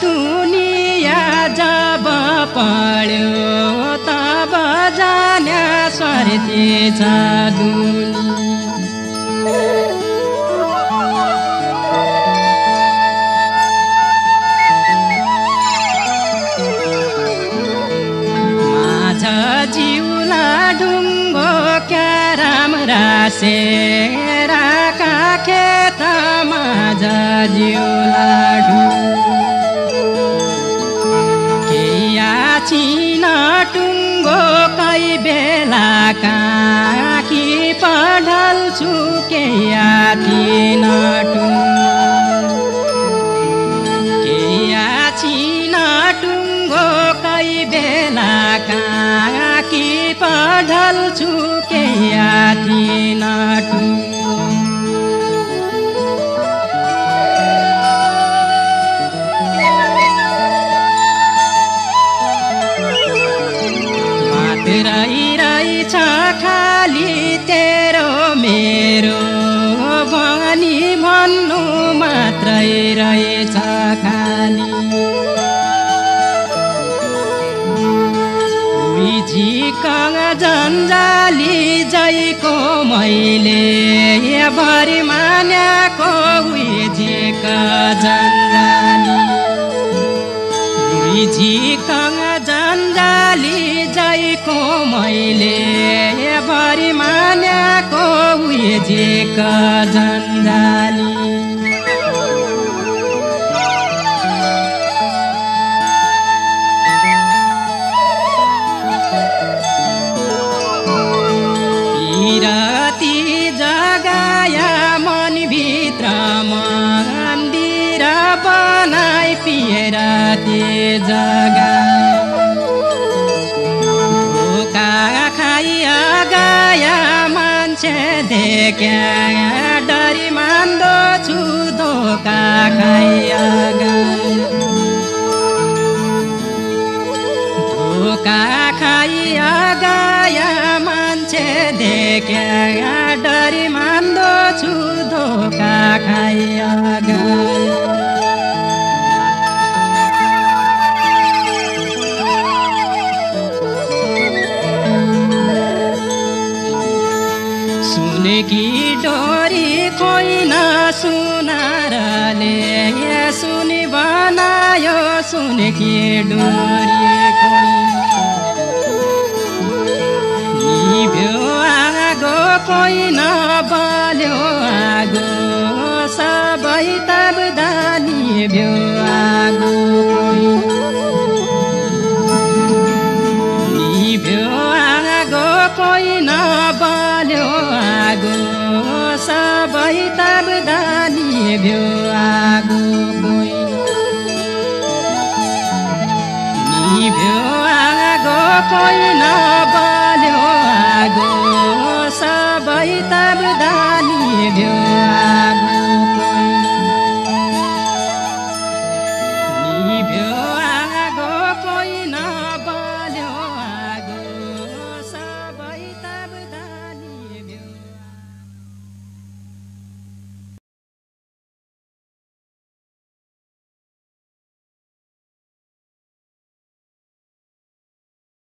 दुनिया जब पढ्यो तब जान्या स्वार्थी छ दुनिया। माझ जिउला ढुङ्गो क्या राम्रा सेराका खेत माझ जिउला चिन टुङ्गो कै बेला काकी पढल्छु केया थिन केया चिन टुङ्गो कै बेला काकी पढल्छु केया थिन रहिरहेछ खाली तेरो मेरो भनी भन्नु मात्रै रहेछ खाली। झिकङ जन्जाली जैको मैले भरि मान्याको झिक जन्जाली झिकङ जन्जाली जैको मैले भरि मान्याको झिक जन्जाली। पिरती जगाया मनभित्र मन्दिर बनाई पिरती जगा धोका खाइ गाया मान्छे देख्या डरी मान्दो छु धोका खाइ धोका खाइ गाया मान्छे देख्या डरी मान्दो छु धोका खाइ सुनेकी डोरी कोइन सुनारले सुनि बनायो सुनेकी डोरी निभ्यो आगो कोइन बल्यो आगो सबै ताब्दा निभ्यो आगो निभ्यो आगो कोइन बल्यो आगो सबै ताब्दा निभ्यो आगो निभ्यो आगो कोइन बल्यो आगो सबै ताब्दा निभ्यो आगो।